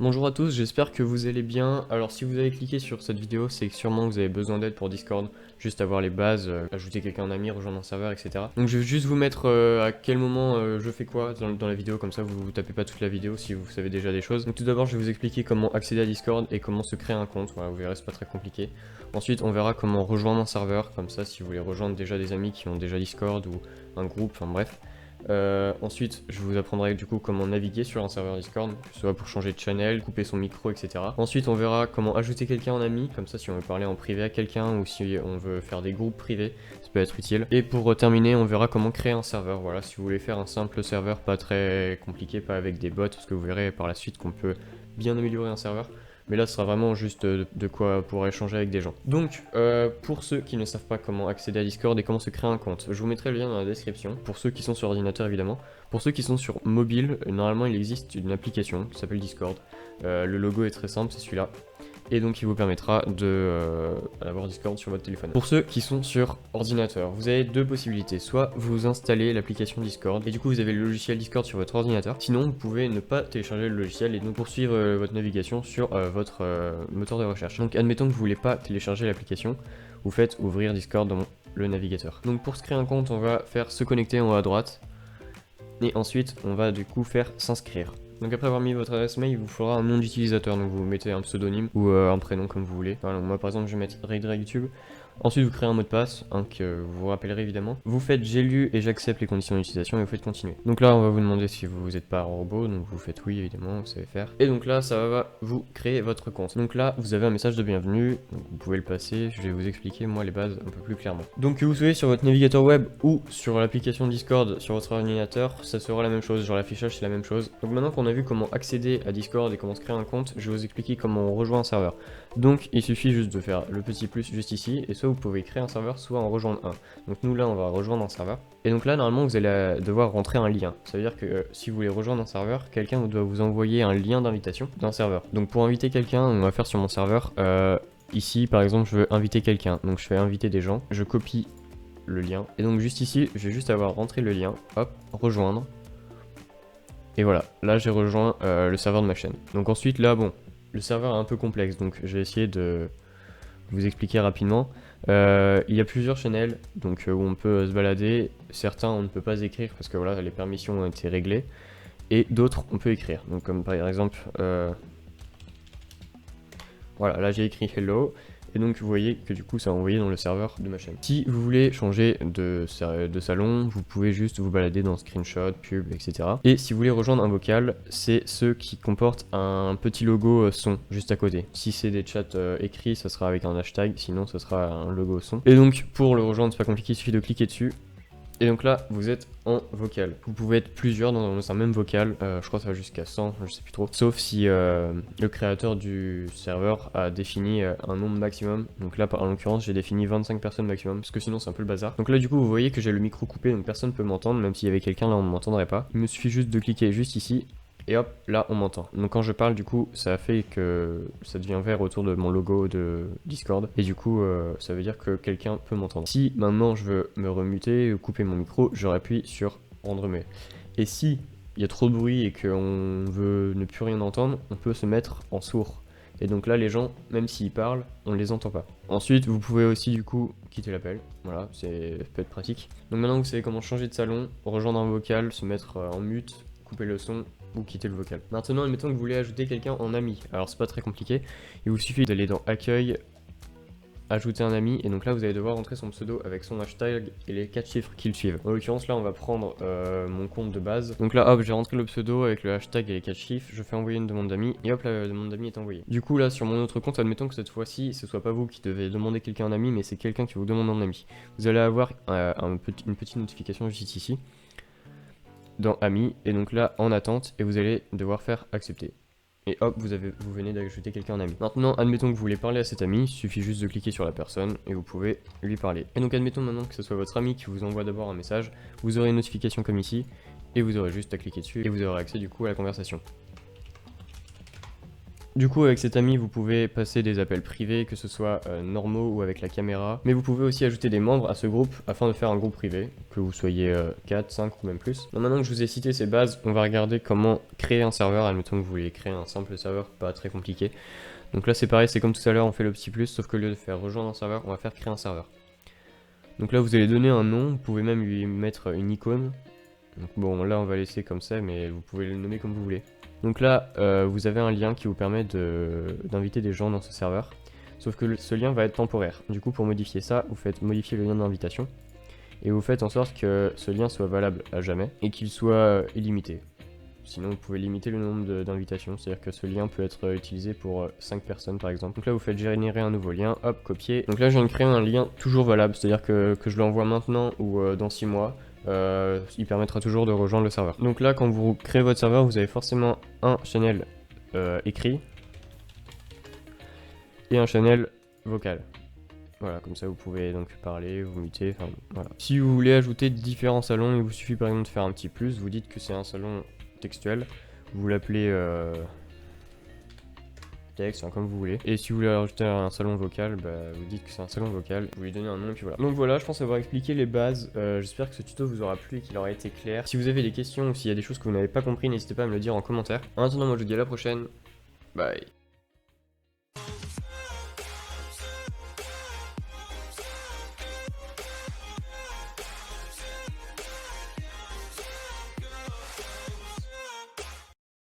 Bonjour à tous, j'espère que vous allez bien. Alors si vous avez cliqué sur cette vidéo, c'est que sûrement vous avez besoin d'aide pour Discord, juste avoir les bases, ajouter quelqu'un en ami, rejoindre un serveur, etc. Donc je vais juste vous mettre à quel moment je fais quoi dans la vidéo, comme ça vous tapez pas toute la vidéo si vous savez déjà des choses. Donc tout d'abord je vais vous expliquer comment accéder à Discord et comment se créer un compte, voilà vous verrez c'est pas très compliqué. Ensuite on verra comment rejoindre un serveur, comme ça si vous voulez rejoindre déjà des amis qui ont déjà Discord ou un groupe, enfin bref. Ensuite, je vous apprendrai du coup comment naviguer sur un serveur Discord, que ce soit pour changer de channel, couper son micro, etc. Ensuite, on verra comment ajouter quelqu'un en ami, comme ça si on veut parler en privé à quelqu'un ou si on veut faire des groupes privés, ça peut être utile. Et pour terminer, on verra comment créer un serveur, voilà, si vous voulez faire un simple serveur, pas très compliqué, pas avec des bots, parce que vous verrez par la suite qu'on peut bien améliorer un serveur. Mais là, ce sera vraiment juste de quoi pour échanger avec des gens. Donc, pour ceux qui ne savent pas comment accéder à Discord et comment se créer un compte, je vous mettrai le lien dans la description. Pour ceux qui sont sur ordinateur, évidemment. Pour ceux qui sont sur mobile, normalement, il existe une application qui s'appelle Discord. Le logo est très simple, c'est celui-là. Et donc il vous permettra d'avoir Discord sur votre téléphone. Pour ceux qui sont sur ordinateur, vous avez deux possibilités. Soit vous installez l'application Discord, et du coup vous avez le logiciel Discord sur votre ordinateur. Sinon vous pouvez ne pas télécharger le logiciel et donc poursuivre votre navigation sur votre moteur de recherche. Donc admettons que vous voulez pas télécharger l'application, vous faites ouvrir Discord dans le navigateur. Donc pour se créer un compte, on va faire se connecter en haut à droite. Et ensuite, on va du coup faire s'inscrire. Donc après avoir mis votre adresse mail, il vous faudra un nom d'utilisateur, donc vous mettez un pseudonyme ou un prénom comme vous voulez. Voilà, moi par exemple je vais mettre RayDragTube. Ensuite vous créez un mot de passe, que vous vous rappellerez évidemment. Vous faites j'ai lu et j'accepte les conditions d'utilisation et vous faites continuer. Donc là on va vous demander si vous n'êtes pas un robot, donc vous faites oui évidemment, vous savez faire. Et donc là ça va vous créer votre compte. Donc là vous avez un message de bienvenue, donc vous pouvez le passer, je vais vous expliquer moi les bases un peu plus clairement. Donc que vous soyez sur votre navigateur web ou sur l'application Discord sur votre ordinateur, ça sera la même chose, genre l'affichage c'est la même chose. Donc maintenant qu'on a vu comment accéder à Discord et comment se créer un compte, je vais vous expliquer comment on rejoint un serveur. Donc il suffit juste de faire le petit plus juste ici, et soit vous pouvez créer un serveur, soit en rejoindre un. Donc nous là on va rejoindre un serveur. Et donc là normalement vous allez devoir rentrer un lien. Ça veut dire que si vous voulez rejoindre un serveur, quelqu'un doit vous envoyer un lien d'invitation d'un serveur. Donc pour inviter quelqu'un, on va faire sur mon serveur, ici par exemple je veux inviter quelqu'un. Donc je fais inviter des gens, je copie le lien. Et donc juste ici, je vais juste avoir rentré le lien, hop, rejoindre. Et voilà, là j'ai rejoint le serveur de ma chaîne. Donc ensuite là bon, le serveur est un peu complexe, donc je vais essayer de vous expliquer rapidement. Il y a plusieurs channels donc, où on peut se balader. Certains on ne peut pas écrire parce que voilà les permissions ont été réglées. Et d'autres on peut écrire. Donc comme par exemple, voilà là j'ai écrit hello. Et donc vous voyez que du coup ça a envoyé dans le serveur de ma chaîne. Si vous voulez changer de salon, vous pouvez juste vous balader dans screenshot, pub, etc. Et si vous voulez rejoindre un vocal, c'est ceux qui comportent un petit logo son juste à côté. Si c'est des chats écrits, ça sera avec un hashtag, sinon ce sera un logo son. Et donc pour le rejoindre, c'est pas compliqué, il suffit de cliquer dessus. Et donc là, vous êtes en vocal. Vous pouvez être plusieurs dans un même vocal, je crois que ça va jusqu'à 100, je sais plus trop. Sauf si le créateur du serveur a défini un nombre maximum. Donc là, en l'occurrence, j'ai défini 25 personnes maximum, parce que sinon c'est un peu le bazar. Donc là, du coup, vous voyez que j'ai le micro coupé, donc personne ne peut m'entendre, même s'il y avait quelqu'un là, on ne m'entendrait pas. Il me suffit juste de cliquer juste ici. Et hop, là on m'entend. Donc quand je parle, du coup, ça fait que ça devient vert autour de mon logo de Discord. Et du coup, ça veut dire que quelqu'un peut m'entendre. Si maintenant je veux me remuter ou couper mon micro, je appuie sur rendre muet. Et si il y a trop de bruit et qu'on veut ne plus rien entendre, on peut se mettre en sourd. Et donc là, les gens, même s'ils parlent, on ne les entend pas. Ensuite, vous pouvez aussi du coup quitter l'appel. Voilà, ça peut être pratique. Donc maintenant vous savez comment changer de salon, rejoindre un vocal, se mettre en mute, couper le son ou quitter le vocal. Maintenant, admettons que vous voulez ajouter quelqu'un en ami. Alors c'est pas très compliqué, il vous suffit d'aller dans accueil, ajouter un ami, et donc là vous allez devoir rentrer son pseudo avec son hashtag et les 4 chiffres qui le suivent. En l'occurrence là on va prendre mon compte de base. Donc là hop, j'ai rentré le pseudo avec le hashtag et les 4 chiffres, je fais envoyer une demande d'amis, et hop la demande d'amis est envoyée. Du coup là sur mon autre compte, admettons que cette fois-ci ce soit pas vous qui devez demander quelqu'un en ami, mais c'est quelqu'un qui vous demande un ami. Vous allez avoir une petite notification juste ici dans amis, et donc là en attente, et vous allez devoir faire accepter. Et hop, vous venez d'ajouter quelqu'un en ami. Maintenant, admettons que vous voulez parler à cet ami, il suffit juste de cliquer sur la personne et vous pouvez lui parler. Et donc admettons maintenant que ce soit votre ami qui vous envoie d'abord un message, vous aurez une notification comme ici, et vous aurez juste à cliquer dessus et vous aurez accès du coup à la conversation. Du coup, avec cet ami, vous pouvez passer des appels privés, que ce soit normaux ou avec la caméra. Mais vous pouvez aussi ajouter des membres à ce groupe afin de faire un groupe privé, que vous soyez 4, 5 ou même plus. Donc maintenant que je vous ai cité ces bases, on va regarder comment créer un serveur. Admettons que vous voulez créer un simple serveur, pas très compliqué. Donc là c'est pareil, c'est comme tout à l'heure, on fait le petit plus, sauf qu'au lieu de faire rejoindre un serveur, on va faire créer un serveur. Donc là vous allez donner un nom, vous pouvez même lui mettre une icône. Donc bon, là on va laisser comme ça, mais vous pouvez le nommer comme vous voulez. Donc là, vous avez un lien qui vous permet d'inviter des gens dans ce serveur. Sauf que ce lien va être temporaire. Du coup, pour modifier ça, vous faites modifier le lien d'invitation. Et vous faites en sorte que ce lien soit valable à jamais et qu'il soit illimité. Sinon, vous pouvez limiter le nombre d'invitations. C'est-à-dire que ce lien peut être utilisé pour 5 personnes par exemple. Donc là, vous faites générer un nouveau lien, hop, copier. Donc là, je viens de créer un lien toujours valable. C'est-à-dire que je l'envoie maintenant ou dans 6 mois. Il permettra toujours de rejoindre le serveur. Donc là, quand vous créez votre serveur, vous avez forcément un channel écrit et un channel vocal. Voilà, comme ça vous pouvez donc parler, vous muter, enfin voilà. Si vous voulez ajouter différents salons, il vous suffit par exemple de faire un petit plus, vous dites que c'est un salon textuel, vous l'appelez texte, comme vous voulez. Et si vous voulez rajouter un salon vocal, bah, vous dites que c'est un salon vocal, vous lui donnez un nom et puis voilà. Donc voilà, je pense avoir expliqué les bases. J'espère que ce tuto vous aura plu et qu'il aura été clair. Si vous avez des questions ou s'il y a des choses que vous n'avez pas compris, n'hésitez pas à me le dire en commentaire. En attendant, moi je vous dis à la prochaine. Bye.